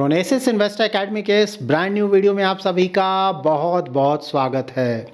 प्रोनेसिस investor academy के इस brand new video में आप सभी का बहुत बहुत स्वागत है।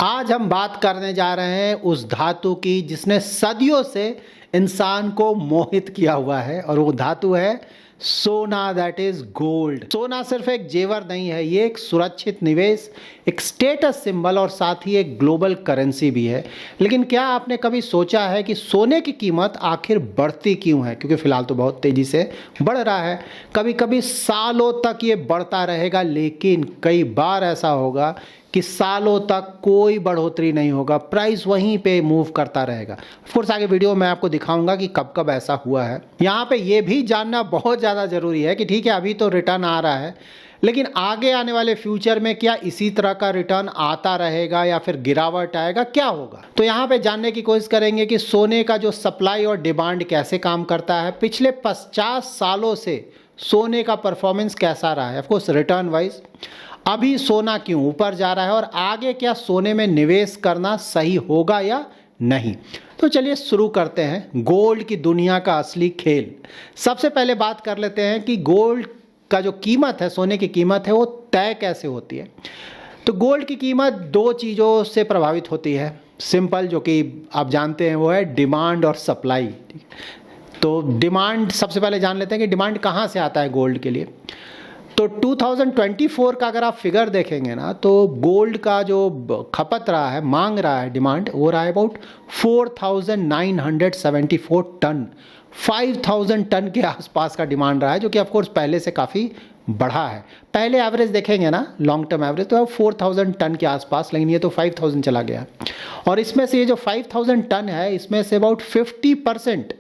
आज हम बात करने जा रहे हैं उस धातु की जिसने सदियों से इंसान को मोहित किया हुआ है और वो धातु है सोना, दैट इज गोल्ड। सोना सिर्फ एक जेवर नहीं है, ये एक सुरक्षित निवेश, एक स्टेटस सिंबल और साथ ही एक ग्लोबल करेंसी भी है। लेकिन क्या आपने कभी सोचा है कि सोने की कीमत आखिर बढ़ती क्यों है? क्योंकि फिलहाल तो बहुत तेजी से बढ़ रहा है, कभी कभी सालों तक ये बढ़ता रहेगा, लेकिन कई बार ऐसा होगा कि सालों तक कोई बढ़ोतरी नहीं होगा, प्राइस वहीं पे मूव करता रहेगा। ऑफ कोर्स आगे वीडियो में आपको दिखाऊंगा कि कब कब ऐसा हुआ है। यहाँ पे ये भी जानना बहुत ज़्यादा ज़रूरी है कि ठीक है अभी तो रिटर्न आ रहा है, लेकिन आगे आने वाले फ्यूचर में क्या इसी तरह का रिटर्न आता रहेगा या फिर गिरावट आएगा, क्या होगा? तो यहाँ पे जानने की कोशिश करेंगे कि सोने का जो सप्लाई और डिमांड कैसे काम करता है, पिछले 50 सालों से सोने का परफॉर्मेंस कैसा रहा है, ऑफ कोर्स रिटर्न वाइज, अभी सोना क्यों ऊपर जा रहा है और आगे क्या सोने में निवेश करना सही होगा या नहीं। तो चलिए शुरू करते हैं गोल्ड की दुनिया का असली खेल। सबसे पहले बात कर लेते हैं कि गोल्ड का जो कीमत है, सोने की कीमत है, वो तय कैसे होती है। तो गोल्ड की कीमत दो चीज़ों से प्रभावित होती है, सिंपल, जो कि आप जानते हैं वो है डिमांड और सप्लाई। तो डिमांड सबसे पहले जान लेते हैं कि डिमांड कहाँ से आता है गोल्ड के लिए। तो 2024 का अगर आप फिगर देखेंगे ना, तो गोल्ड का जो खपत रहा है, मांग रहा है, डिमांड वो रहा है अबाउट 4,974 टन, 5,000 टन के आसपास का डिमांड रहा है, जो कि ऑफ कोर्स पहले से काफ़ी बढ़ा है। पहले एवरेज देखेंगे ना, लॉन्ग टर्म एवरेज, तो 4,000 टन के आसपास, लेकिन ये तो 5,000 चला गया। और इसमें से ये जो 5,000 टन है, इसमें से अबाउट 50%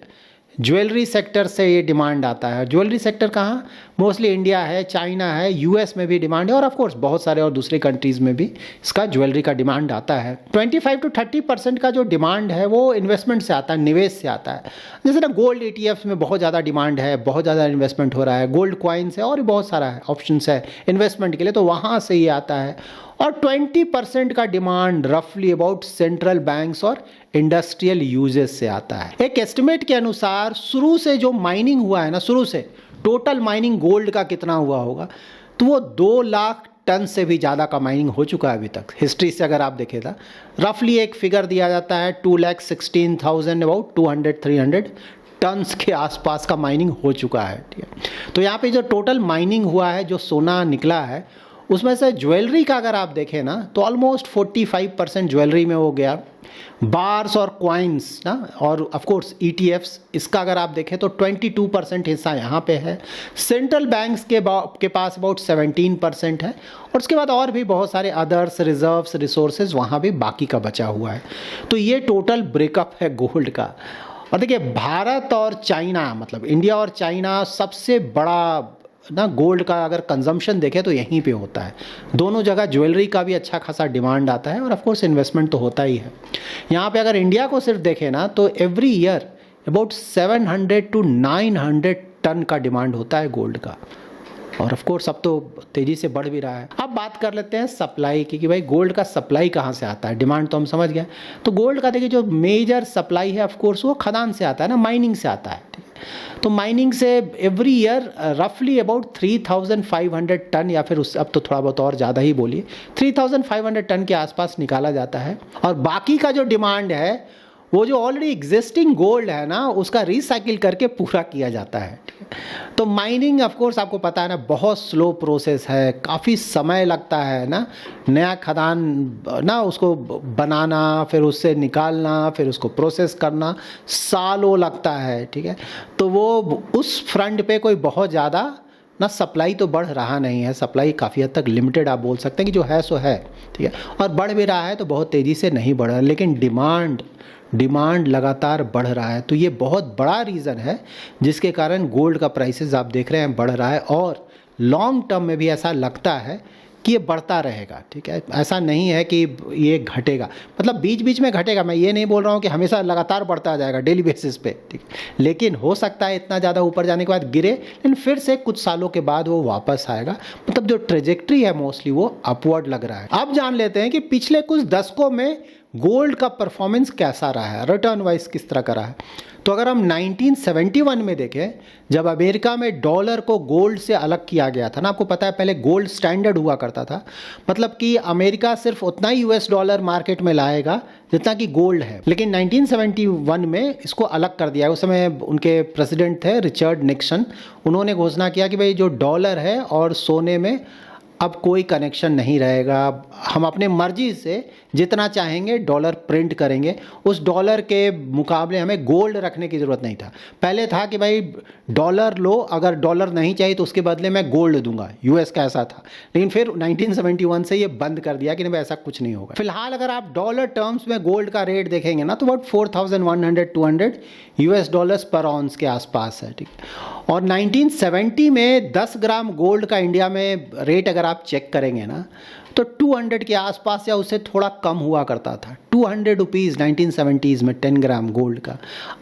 ज्वेलरी सेक्टर से ये डिमांड आता है। ज्वेलरी सेक्टर कहाँ? मोस्टली इंडिया है, चाइना है, यूएस में भी डिमांड है और ऑफ कोर्स बहुत सारे और दूसरी कंट्रीज़ में भी इसका ज्वेलरी का डिमांड आता है। 25 to 30% का जो डिमांड है वो इन्वेस्टमेंट से आता है, निवेश से आता है। जैसे ना गोल्ड ETFs में बहुत ज़्यादा डिमांड है, बहुत ज़्यादा इन्वेस्टमेंट हो रहा है, गोल्ड कॉइन्स है और बहुत सारा है ऑप्शंस है इन्वेस्टमेंट के लिए, तो वहाँ से ये आता है। और 20% का डिमांड रफली अबाउट सेंट्रल बैंक्स और इंडस्ट्रियल यूजेस से आता है। एक एस्टिमेट के अनुसार शुरू से जो माइनिंग हुआ है ना, शुरू से टोटल माइनिंग गोल्ड का कितना हुआ होगा, तो वो 2 लाख टन से भी ज़्यादा का माइनिंग हो चुका है अभी तक। हिस्ट्री से अगर आप देखें था, रफली एक फिगर दिया जाता है 2,16,000 अबाउट 200-300 टन्स के आसपास का माइनिंग हो चुका है। ठीक है, तो यहाँ पे जो टोटल माइनिंग हुआ है, जो सोना निकला है, उसमें से ज्वेलरी का अगर आप देखें ना, तो ऑलमोस्ट 45% ज्वेलरी में हो गया, बार्स और कॉइन्स ना, और ऑफ कोर्स ETFs, इसका अगर आप देखें तो 22% हिस्सा यहाँ पे है। सेंट्रल बैंक्स के पास अबाउट 17% है और उसके बाद और भी बहुत सारे अदर्स, रिजर्व्स, रिसोर्सेज वहाँ भी बाकी का बचा हुआ है। तो ये टोटल ब्रेकअप है गोल्ड का। और देखिए भारत और चाइना, मतलब इंडिया और चाइना सबसे बड़ा ना गोल्ड का अगर कंजम्पशन देखें तो यहीं पे होता है। दोनों जगह ज्वेलरी का भी अच्छा खासा डिमांड आता है और ऑफ कोर्स इन्वेस्टमेंट तो होता ही है। यहाँ पे अगर इंडिया को सिर्फ देखें ना, तो every year about 700 to 900 ton का डिमांड होता है गोल्ड का, और ऑफ कोर्स अब तो तेज़ी से बढ़ भी रहा है। अब बात कर लेते हैं सप्लाई की कि भाई गोल्ड का सप्लाई कहाँ से आता है। डिमांड तो हम समझ गए, तो गोल्ड का देखिए जो मेजर सप्लाई है ऑफ कोर्स वो खदान से आता है ना, माइनिंग से आता है। तो माइनिंग से एवरी ईयर रफली अबाउट 3,500 टन, या फिर उस अब तो थोड़ा बहुत और ज़्यादा ही बोलिए, 3,500 टन के आसपास निकाला जाता है। और बाकी का जो डिमांड है वो जो ऑलरेडी एग्जिस्टिंग गोल्ड है ना, उसका रिसाइकिल करके पूरा किया जाता है। तो माइनिंग ऑफ कोर्स आपको पता है ना, बहुत स्लो प्रोसेस है, काफ़ी समय लगता है ना, नया खदान ना उसको बनाना, फिर उससे निकालना, फिर उसको प्रोसेस करना, सालों लगता है। ठीक है, तो वो उस फ्रंट पे कोई बहुत ज़्यादा ना सप्लाई तो बढ़ रहा नहीं है, सप्लाई काफ़ी हद तक लिमिटेड आप बोल सकते हैं कि जो है सो है। ठीक है, और बढ़ भी रहा है तो बहुत तेज़ी से नहीं बढ़ रहा है, लेकिन डिमांड लगातार बढ़ रहा है। तो ये बहुत बड़ा रीज़न है जिसके कारण गोल्ड का प्राइसेस आप देख रहे हैं बढ़ रहा है, और लॉन्ग टर्म में भी ऐसा लगता है कि ये बढ़ता रहेगा। ठीक है, ऐसा नहीं है कि ये घटेगा, मतलब बीच बीच में घटेगा। मैं ये नहीं बोल रहा हूँ कि हमेशा लगातार बढ़ता जाएगा डेली बेसिस पे, ठीक, लेकिन हो सकता है इतना ज़्यादा ऊपर जाने के बाद गिरे, लेकिन फिर से कुछ सालों के बाद वो वापस आएगा। मतलब जो ट्रेजेक्ट्री है मोस्टली वो अपवर्ड लग रहा है। अब जान लेते हैं कि पिछले कुछ दशकों में गोल्ड का परफॉर्मेंस कैसा रहा है, रिटर्न वाइज किस तरह का रहा है। तो अगर हम 1971 में देखें, जब अमेरिका में डॉलर को गोल्ड से अलग किया गया था ना, आपको पता है पहले गोल्ड स्टैंडर्ड हुआ करता था, मतलब कि अमेरिका सिर्फ उतना ही यूएस डॉलर मार्केट में लाएगा जितना कि गोल्ड है। लेकिन 1971 में इसको अलग कर दिया। उस समय उनके प्रेसिडेंट थे रिचर्ड निक्सन, उन्होंने घोषणा किया कि भाई जो डॉलर है और सोने में अब कोई कनेक्शन नहीं रहेगा, हम अपने मर्जी से जितना चाहेंगे डॉलर प्रिंट करेंगे, उस डॉलर के मुकाबले हमें गोल्ड रखने की ज़रूरत नहीं था। पहले था कि भाई डॉलर लो, अगर डॉलर नहीं चाहिए तो उसके बदले मैं गोल्ड दूंगा, यूएस का ऐसा था। लेकिन फिर 1971 से ये बंद कर दिया कि नहीं भाई ऐसा कुछ नहीं होगा। फिलहाल अगर आप डॉलर टर्म्स में गोल्ड का रेट देखेंगे ना तो अबाउट 4100-200 यूएस डॉलर्स पर ऑन्स के आसपास है, ठीक है। और 1970 में 10 ग्राम गोल्ड का इंडिया में रेट अगर आप चेक करेंगे ना तो 200 के आसपास या उससे थोड़ा कम हुआ करता था। 200 रुपीज़ 1970s में 10 ग्राम गोल्ड का,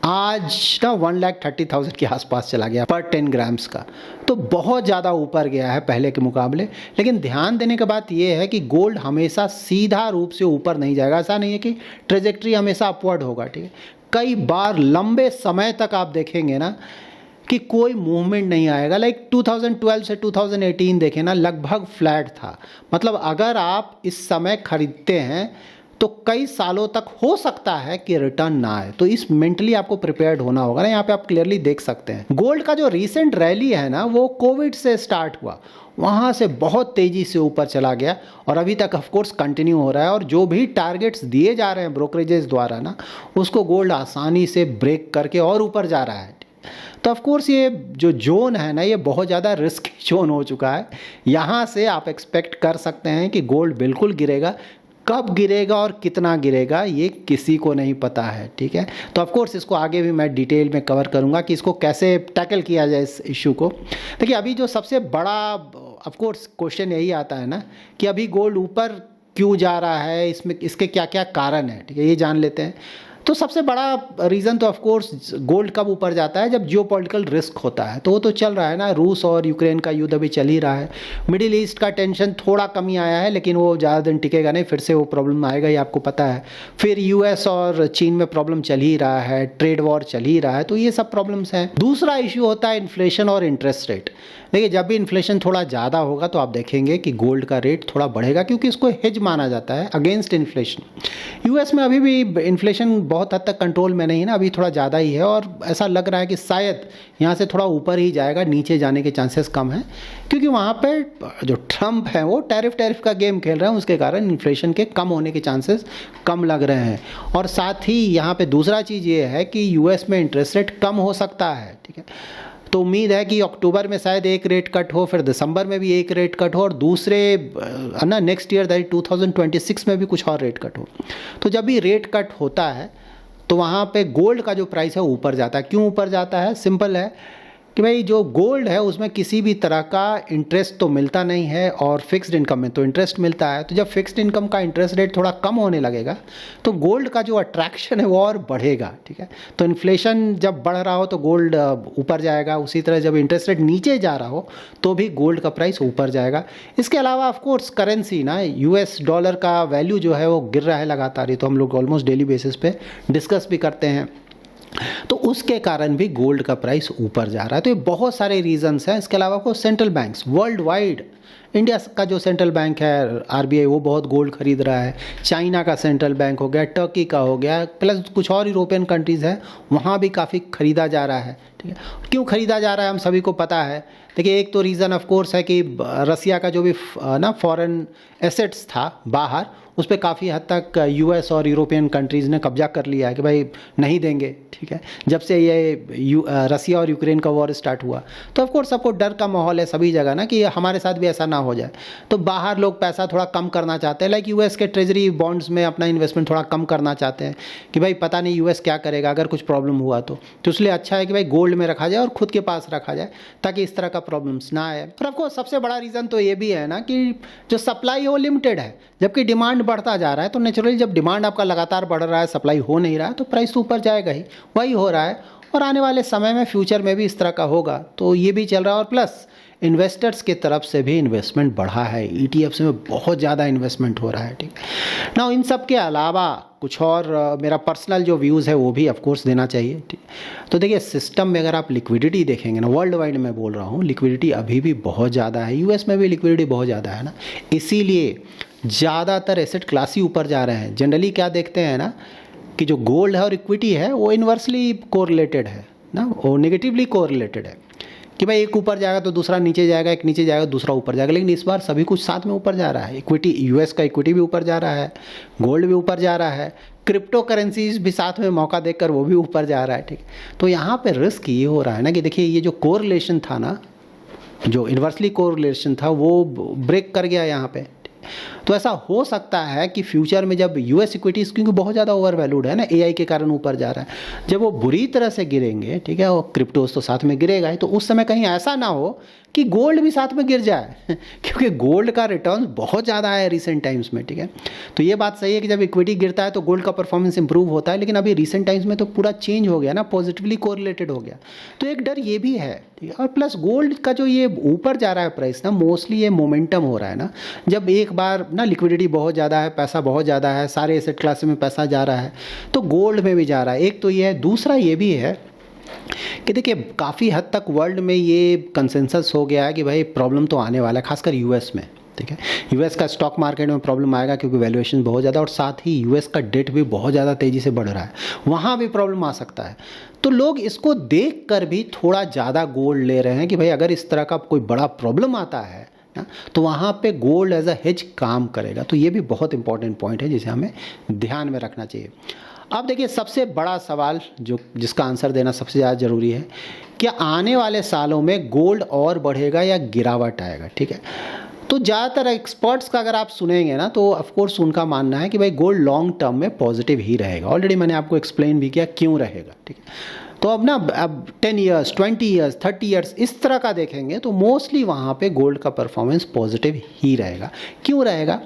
आज ना 1,30,000 के आसपास चला गया पर 10 ग्राम्स का। तो बहुत ज़्यादा ऊपर गया है पहले के मुकाबले। लेकिन ध्यान देने की बात यह है कि गोल्ड हमेशा सीधा रूप से ऊपर नहीं जाएगा, ऐसा नहीं है कि ट्रेजेक्ट्री हमेशा अपवर्ड होगा, ठीक है। कई बार लंबे समय तक आप देखेंगे ना कि कोई मूवमेंट नहीं आएगा। लाइक 2012 से 2018 देखें ना, लगभग फ्लैट था। मतलब अगर आप इस समय खरीदते हैं तो कई सालों तक हो सकता है कि रिटर्न ना आए, तो इस मेंटली आपको प्रिपेयर्ड होना होगा ना। यहाँ पे आप क्लियरली देख सकते हैं गोल्ड का जो रीसेंट रैली है ना, वो कोविड से स्टार्ट हुआ, वहाँ से बहुत तेज़ी से ऊपर चला गया और अभी तक ऑफ कोर्स कंटिन्यू हो रहा है। और जो भी टारगेट्स दिए जा रहे हैं ब्रोकरेजेस द्वारा ना, उसको गोल्ड आसानी से ब्रेक करके और ऊपर जा रहा है। तो ऑफ कोर्स ये जो जोन है ना, ये बहुत ज़्यादा रिस्की जोन हो चुका है। यहाँ से आप एक्सपेक्ट कर सकते हैं कि गोल्ड बिल्कुल गिरेगा। कब गिरेगा और कितना गिरेगा ये किसी को नहीं पता है, ठीक है। तो ऑफ कोर्स इसको आगे भी मैं डिटेल में कवर करूँगा कि इसको कैसे टैकल किया जाए इस इशू को। देखिए अभी जो सबसे बड़ा ऑफ कोर्स क्वेश्चन यही आता है ना कि अभी गोल्ड ऊपर क्यों जा रहा है, इसमें इसके क्या क्या कारण है, ठीक है, ये जान लेते हैं। तो सबसे बड़ा रीज़न तो ऑफ कोर्स गोल्ड कब ऊपर जाता है, जब जियोपॉलिटिकल रिस्क होता है। तो वो तो चल रहा है ना, रूस और यूक्रेन का युद्ध अभी चल ही रहा है। मिडिल ईस्ट का टेंशन थोड़ा कमी आया है, लेकिन वो ज़्यादा दिन टिकेगा नहीं, फिर से वो प्रॉब्लम आएगा, ये आपको पता है। फिर यूएस और चीन में प्रॉब्लम चल ही रहा है, ट्रेड वॉर चल ही रहा है, तो ये सब प्रॉब्लम्स हैं। दूसरा इशू होता है इन्फ्लेशन और इंटरेस्ट रेट। देखिए जब भी इन्फ्लेशन थोड़ा ज़्यादा होगा तो आप देखेंगे कि गोल्ड का रेट थोड़ा बढ़ेगा, क्योंकि इसको हेज माना जाता है अगेंस्ट इन्फ्लेशन। यूएस में अभी भी इन्फ्लेशन बहुत हद तक कंट्रोल में नहीं है ना, अभी थोड़ा ज़्यादा ही है और ऐसा लग रहा है कि शायद यहाँ से थोड़ा ऊपर ही जाएगा, नीचे जाने के चांसेस कम हैं, क्योंकि वहाँ पे जो ट्रम्प है वो टैरिफ का गेम खेल रहे हैं, उसके कारण इन्फ्लेशन के कम होने के चांसेस कम लग रहे हैं। और साथ ही यहाँ पे दूसरा चीज़ ये है कि यूएस में इंटरेस्ट रेट कम हो सकता है, ठीक है। तो उम्मीद है कि अक्टूबर में शायद एक रेट कट हो, फिर दिसंबर में भी एक रेट कट हो और दूसरे ना नेक्स्ट ईयर दैट 2026 में भी कुछ और रेट कट हो। तो जब भी रेट कट होता है तो वहाँ पे गोल्ड का जो प्राइस है वो ऊपर जाता है। क्यों ऊपर जाता है? सिंपल है कि भाई जो गोल्ड है उसमें किसी भी तरह का इंटरेस्ट तो मिलता नहीं है और फिक्स्ड इनकम में तो इंटरेस्ट मिलता है। तो जब फिक्स्ड इनकम का इंटरेस्ट रेट थोड़ा कम होने लगेगा तो गोल्ड का जो अट्रैक्शन है वो और बढ़ेगा, ठीक है। तो इन्फ्लेशन जब बढ़ रहा हो तो गोल्ड ऊपर जाएगा, उसी तरह जब इंटरेस्ट रेट नीचे जा रहा हो तो भी गोल्ड का प्राइस ऊपर जाएगा। इसके अलावा ऑफकोर्स करेंसी ना, यूएस डॉलर का वैल्यू जो है वो गिर रहा है लगातार, ही तो हम लोग ऑलमोस्ट डेली बेसिस पे डिस्कस भी करते हैं। तो उसके कारण भी गोल्ड का प्राइस ऊपर जा रहा है। तो ये बहुत सारे रीजंस हैं। इसके अलावा को central banks world wide, India का जो सेंट्रल बैंक है आरबीआई, वो बहुत गोल्ड खरीद रहा है। चाइना का सेंट्रल बैंक हो गया, टर्की का हो गया, प्लस कुछ और यूरोपियन कंट्रीज़ हैं, वहाँ भी काफ़ी खरीदा जा रहा है, ठीक है। क्यों खरीदा जा रहा है हम सभी को पता है। देखिए एक तो रीज़न ऑफ कोर्स है कि रसिया का जो भी ना फॉरेन एसेट्स था बाहर, उस पर काफ़ी हद तक यूएस और यूरोपियन कंट्रीज़ ने कब्जा कर लिया है कि भाई नहीं देंगे, ठीक है। जब से ये रसिया और यूक्रेन का वॉर स्टार्ट हुआ तो ऑफ कोर्स सबको डर का माहौल है सभी जगह ना कि हमारे साथ भी ऐसा ना हो जाए। तो बाहर लोग पैसा थोड़ा कम करना चाहते हैं, लाइक यूएस के ट्रेजरी बॉन्ड्स में अपना इन्वेस्टमेंट थोड़ा कम करना चाहते हैं कि भाई पता नहीं यूएस क्या करेगा अगर कुछ प्रॉब्लम हुआ तो इसलिए अच्छा है कि भाई गोल्ड में रखा जाए और खुद के पास रखा जाए ताकि इस तरह का प्रॉब्लम्स ना आए। और आपको सबसे बड़ा रीज़न तो ये भी है ना कि जो सप्लाई है वो लिमिटेड है, जबकि डिमांड बढ़ता जा रहा है। तो नेचुरली जब डिमांड आपका लगातार बढ़ रहा है, सप्लाई हो नहीं रहा है, तो प्राइस तो ऊपर जाएगा ही। वही हो रहा है और आने वाले समय में फ्यूचर में भी इस तरह का होगा। तो ये भी चल रहा है और प्लस इन्वेस्टर्स के तरफ से भी इन्वेस्टमेंट बढ़ा है, ईटीएफ्स में बहुत ज़्यादा इन्वेस्टमेंट हो रहा है, ठीक है ना। इन सब के अलावा कुछ और मेरा पर्सनल जो व्यूज़ है वो भी ऑफ कोर्स देना चाहिए, ठीक। तो देखिए सिस्टम में अगर आप लिक्विडिटी देखेंगे ना, वर्ल्ड वाइड मैं बोल रहा हूँ, लिक्विडिटी अभी भी बहुत ज़्यादा है, यूएस में भी लिक्विडिटी बहुत ज़्यादा है ना, इसीलिए ज़्यादातर एसेट क्लास ही ऊपर जा रहे हैं। जनरली क्या देखते हैं ना कि जो गोल्ड है और इक्विटी है वो इन्वर्सली कोरिलेटेड है ना, वो नेगेटिवली कोरिलेटेड है कि भाई एक ऊपर जाएगा तो दूसरा नीचे जाएगा, एक नीचे जाएगा दूसरा ऊपर जाएगा, लेकिन इस बार सभी कुछ साथ में ऊपर जा रहा है। इक्विटी, यूएस का इक्विटी भी ऊपर जा रहा है, गोल्ड भी ऊपर जा रहा है, क्रिप्टो करेंसीज भी साथ में मौका देकर वो भी ऊपर जा रहा है, ठीक। तो यहाँ पे रिस्क ये हो रहा है ना कि देखिए ये जो कोरिलेशन था ना, जो इन्वर्सली कोरिलेशन था वो ब्रेक कर गया यहाँ पे। तो ऐसा हो सकता है कि फ्यूचर में जब यूएस इक्विटीज़, क्योंकि बहुत ज़्यादा ओवर वैल्यूड है ना, एआई के कारण ऊपर जा रहा है, जब वो बुरी तरह से गिरेंगे, ठीक है, और क्रिप्टोज तो साथ में गिरेगा ही, तो उस समय कहीं ऐसा ना हो कि गोल्ड भी साथ में गिर जाए क्योंकि गोल्ड का रिटर्न बहुत ज़्यादा है रिसेंट टाइम्स में, ठीक है। तो ये बात सही है कि जब इक्विटी गिरता है तो गोल्ड का परफॉर्मेंस इंप्रूव होता है, लेकिन अभी रिसेंट टाइम्स में तो पूरा चेंज हो गया ना, पॉजिटिवली कोरिलेटेड हो गया। तो एक डर ये भी है, ठीक है। और प्लस गोल्ड का जो ये ऊपर जा रहा है प्राइस ना, मोस्टली ये मोमेंटम हो रहा है ना, जब एक बार ना लिक्विडिटी बहुत ज़्यादा है, पैसा बहुत ज़्यादा है, सारे एसेट क्लास में पैसा जा रहा है, तो गोल्ड में भी जा रहा है। एक तो ये है, दूसरा ये भी है कि देखिए काफ़ी हद तक वर्ल्ड में ये कंसेंसस हो गया है कि भाई प्रॉब्लम तो आने वाला है, खासकर यूएस में, ठीक है। यूएस का स्टॉक मार्केट में प्रॉब्लम आएगा क्योंकि वैल्यूएशन बहुत ज़्यादा, और साथ ही यूएस का डेट भी बहुत ज़्यादा तेज़ी से बढ़ रहा है, वहाँ भी प्रॉब्लम आ सकता है। तो लोग इसको देख कर भी थोड़ा ज़्यादा गोल्ड ले रहे हैं कि भाई अगर इस तरह का कोई बड़ा प्रॉब्लम आता है ना, तो वहाँ पे गोल्ड एज अ हेज काम करेगा। तो ये भी बहुत इंपॉर्टेंट पॉइंट है जिसे हमें ध्यान में रखना चाहिए। अब देखिए सबसे बड़ा सवाल जो जिसका आंसर देना सबसे ज़्यादा ज़रूरी है, क्या आने वाले सालों में गोल्ड और बढ़ेगा या गिरावट आएगा, ठीक है। तो ज़्यादातर एक्सपर्ट्स का अगर आप सुनेंगे ना, तो ऑफ कोर्स उनका मानना है कि भाई गोल्ड लॉन्ग टर्म में पॉजिटिव ही रहेगा। ऑलरेडी मैंने आपको एक्सप्लेन भी किया क्यों रहेगा, ठीक है। तो अब ना अब 10 ईयर्स, 20 ईयर्स, 30 ईयर्स इस तरह का देखेंगे तो मोस्टली वहाँ पे गोल्ड का परफॉर्मेंस पॉजिटिव ही रहेगा। क्यों रहेगा?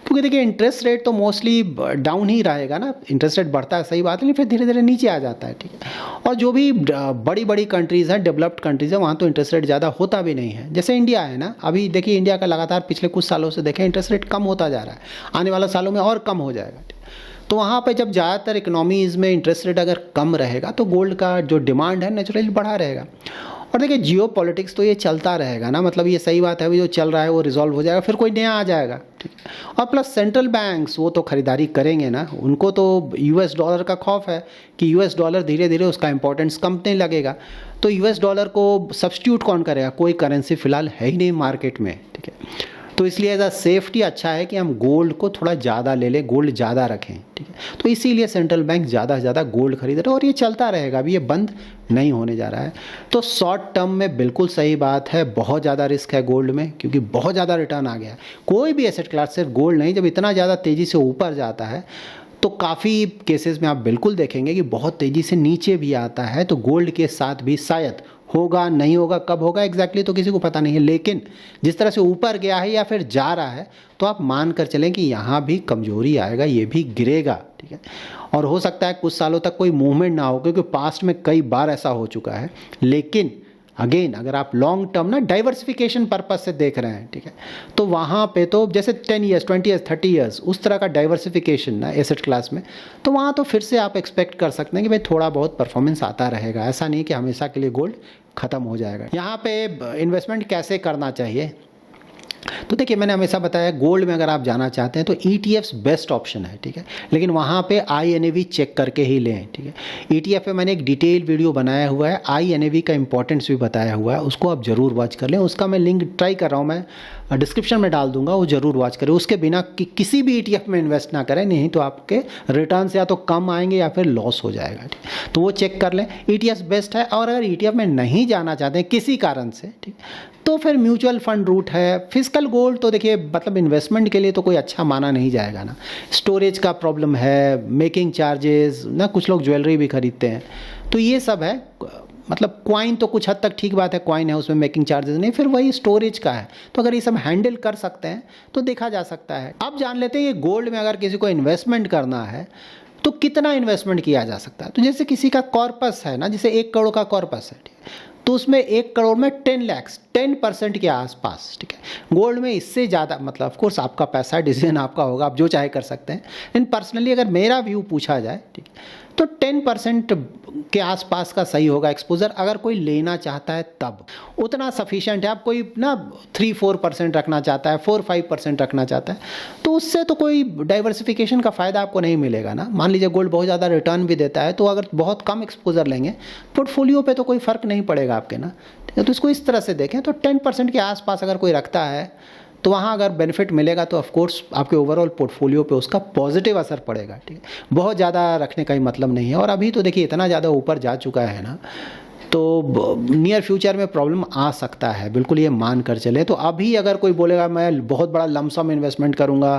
क्योंकि देखिए इंटरेस्ट रेट तो मोस्टली डाउन ही रहेगा ना, इंटरेस्ट रेट बढ़ता है सही बात है, लेकिन फिर धीरे धीरे नीचे आ जाता है, ठीक है। और जो भी बड़ी बड़ी कंट्रीज़ हैं, डेवलप्ड कंट्रीज़ हैं, वहाँ तो इंटरेस्ट रेट ज़्यादा होता भी नहीं है। जैसे इंडिया है ना, अभी देखिए इंडिया का लगातार पिछले कुछ सालों से देखें इंटरेस्ट रेट कम होता जा रहा है, आने वाले सालों में और कम हो जाएगा। तो वहाँ पे जब ज़्यादातर इकोनॉमीज़ में इंटरेस्ट रेट अगर कम रहेगा तो गोल्ड का जो डिमांड है नेचुरली बढ़ा रहेगा। और देखिए जियो पॉलिटिक्स तो ये चलता रहेगा ना, मतलब ये सही बात है, अभी जो चल रहा है वो रिजॉल्व हो जाएगा, फिर कोई नया आ जाएगा, ठीक है। और प्लस सेंट्रल बैंक्स वो तो खरीदारी करेंगे ना, उनको तो यूएस डॉलर का खौफ है कि यूएस डॉलर धीरे धीरे उसका इंपॉर्टेंस कमने लगेगा। तो यूएस डॉलर को सब्स्टिट्यूट कौन करेगा? कोई करेंसी फिलहाल है ही नहीं मार्केट में, ठीक है। तो इसलिए एज अ सेफ्टी अच्छा है कि हम गोल्ड को थोड़ा ज़्यादा ले लें, गोल्ड ज़्यादा रखें, ठीक है। तो इसीलिए सेंट्रल बैंक ज़्यादा से ज़्यादा गोल्ड खरीद रहे हैं और ये चलता रहेगा, अभी ये बंद नहीं होने जा रहा है। तो शॉर्ट टर्म में बिल्कुल सही बात है, बहुत ज़्यादा रिस्क है गोल्ड में क्योंकि बहुत ज़्यादा रिटर्न आ गया है। कोई भी एसेट क्लास, सिर्फ गोल्ड नहीं, जब इतना ज़्यादा तेज़ी से ऊपर जाता है तो काफ़ी केसेस में आप बिल्कुल देखेंगे कि बहुत तेज़ी से नीचे भी आता है। तो गोल्ड के साथ भी शायद होगा, नहीं होगा, कब होगा एग्जैक्टली तो किसी को पता नहीं है, लेकिन जिस तरह से ऊपर गया है या फिर जा रहा है तो आप मान कर चलें कि यहाँ भी कमजोरी आएगा, ये भी गिरेगा, ठीक है। और हो सकता है कुछ सालों तक कोई मूवमेंट ना हो क्योंकि पास्ट में कई बार ऐसा हो चुका है। लेकिन अगेन अगर आप लॉन्ग टर्म ना डाइवर्सिफिकेशन पर्पज से देख रहे हैं, ठीक है, तो वहाँ पे तो जैसे 10 ईयर्स, 20 ईयर्स, 30 ईयर्स उस तरह का डाइवर्सिफिकेशन ना एसेट क्लास में, तो वहाँ तो फिर से आप एक्सपेक्ट कर सकते हैं कि भाई थोड़ा बहुत परफॉर्मेंस आता रहेगा। ऐसा नहीं कि हमेशा के लिए गोल्ड ख़त्म हो जाएगा। यहाँ पे इन्वेस्टमेंट कैसे करना चाहिए? तो देखिए मैंने हमेशा बताया गोल्ड में अगर आप जाना चाहते हैं तो ETFs बेस्ट ऑप्शन है, ठीक है, लेकिन वहाँ पे INAV चेक करके ही लें, ठीक है। ETF पे मैंने एक डिटेल वीडियो बनाया हुआ है, INAV का इंपॉर्टेंस भी बताया हुआ है, उसको आप ज़रूर वॉच कर लें। उसका मैं लिंक ट्राई कर रहा हूँ, मैं डिस्क्रिप्शन में डाल दूंगा, वो ज़रूर वॉच करें। उसके बिना किसी भी ETF में इन्वेस्ट ना करें, नहीं तो आपके रिटर्न या तो कम आएंगे या फिर लॉस हो जाएगा, ठीक। तो वो चेक कर लें, ETFs बेस्ट है। और अगर ETF में नहीं जाना चाहते हैं किसी कारण से, ठीक, तो फिर म्यूचुअल फंड रूट है। फिजिकल गोल्ड तो देखिए मतलब इन्वेस्टमेंट के लिए तो कोई अच्छा माना नहीं जाएगा ना, स्टोरेज का प्रॉब्लम है, मेकिंग चार्जेस ना, कुछ लोग ज्वेलरी भी खरीदते हैं, तो ये सब है। मतलब क्वाइन तो कुछ हद तक ठीक बात है, क्वाइन है उसमें मेकिंग चार्जेस नहीं, फिर वही स्टोरेज का है। तो अगर ये सब हैंडल कर सकते हैं तो देखा जा सकता है। अब जान लेते हैं ये गोल्ड में अगर किसी को इन्वेस्टमेंट करना है तो कितना इन्वेस्टमेंट किया जा सकता है। तो जैसे किसी का कॉर्पस है ना, जैसे 1 करोड़ का कॉर्पस है, तो उसमें 1 करोड़ में 10 लाख 10% के आसपास, ठीक है। गोल्ड में इससे ज़्यादा, मतलब ऑफ कोर्स आपका पैसा है, डिसीजन आपका होगा, आप जो चाहे कर सकते हैं, लेकिन पर्सनली अगर मेरा व्यू पूछा जाए, ठीक है, तो 10% के आसपास का सही होगा एक्सपोजर, अगर कोई लेना चाहता है तब उतना सफिशिएंट है। आप कोई ना 3-4% रखना चाहता है, 4-5% रखना चाहता है, तो उससे तो कोई डाइवर्सिफिकेशन का फ़ायदा आपको नहीं मिलेगा ना। मान लीजिए गोल्ड बहुत ज़्यादा रिटर्न भी देता है, तो अगर बहुत कम एक्सपोजर लेंगे पोर्टफोलियो पे तो कोई फ़र्क नहीं पड़ेगा आपके ना, ठीक है। तो इसको इस तरह से देखें, तो 10% के आसपास अगर कोई रखता है तो वहाँ अगर बेनिफिट मिलेगा तो ऑफ कोर्स आपके ओवरऑल पोर्टफोलियो पे उसका पॉजिटिव असर पड़ेगा, ठीक है। बहुत ज़्यादा रखने का ही मतलब नहीं है। और अभी तो देखिए इतना ज़्यादा ऊपर जा चुका है ना, तो नियर फ्यूचर में प्रॉब्लम आ सकता है, बिल्कुल ये मान कर चले। तो अभी अगर कोई बोलेगा मैं बहुत बड़ा लमसम इन्वेस्टमेंट करूँगा,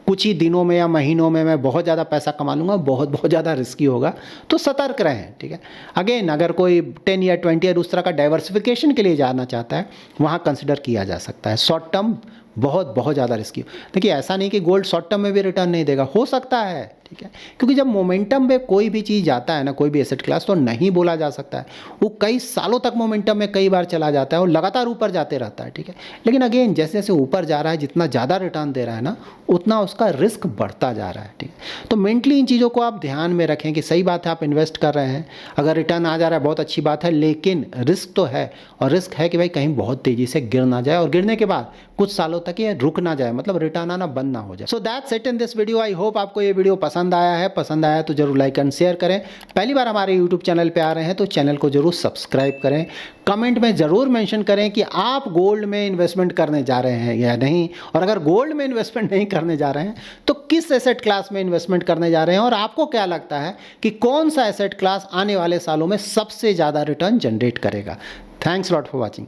कुछ ही दिनों में या महीनों में मैं बहुत ज़्यादा पैसा कमा लूँगा, बहुत ज़्यादा रिस्की होगा, तो सतर्क रहें, ठीक है। अगेन अगर कोई 10 या 20 ईयर उस तरह का डाइवर्सिफिकेशन के लिए जाना चाहता है, वहाँ कंसिडर किया जा सकता है। शॉर्ट टर्म बहुत ज़्यादा रिस्की। देखिए ऐसा नहीं कि गोल्ड शॉर्ट टर्म में भी रिटर्न नहीं देगा, हो सकता है, ठीक है, क्योंकि जब मोमेंटम में कोई भी चीज़ जाता है ना, कोई भी एसेट क्लास, तो नहीं बोला जा सकता है। वो कई सालों तक मोमेंटम में कई बार चला जाता है और लगातार ऊपर जाते रहता है, ठीक है। लेकिन अगेन जैसे जैसे ऊपर जा रहा है, जितना ज़्यादा रिटर्न दे रहा है ना, उतना उसका रिस्क बढ़ता जा रहा है, ठीक है। तो मेंटली इन चीज़ों को आप ध्यान में रखें कि सही बात है, आप इन्वेस्ट कर रहे हैं, अगर रिटर्न आ जा रहा है बहुत अच्छी बात है, लेकिन रिस्क तो है, और रिस्क है कि भाई कहीं बहुत तेज़ी से गिर ना जाए, और गिरने के बाद कुछ सालों तक ये रुक ना जाए, मतलब रिटर्न आना बंद ना हो जाए। So that's it in this video. I hope आपको ये वीडियो पसंद आया है। पसंद आया तो जरूर लाइक एंड शेयर करें। पहली बार हमारे यूट्यूब चैनल पे आ रहे हैं तो चैनल को जरूर सब्सक्राइब करें। कमेंट में ज़रूर मेंशन करें कि आप गोल्ड में इन्वेस्टमेंट करने जा रहे हैं या नहीं, और अगर गोल्ड में इन्वेस्टमेंट नहीं करने जा रहे हैं तो किस एसेट क्लास में इन्वेस्टमेंट करने जा रहे हैं, और आपको क्या लगता है कि कौन सा एसेट क्लास आने वाले सालों में सबसे ज़्यादा रिटर्न जनरेट करेगा। Thanks lot for watching.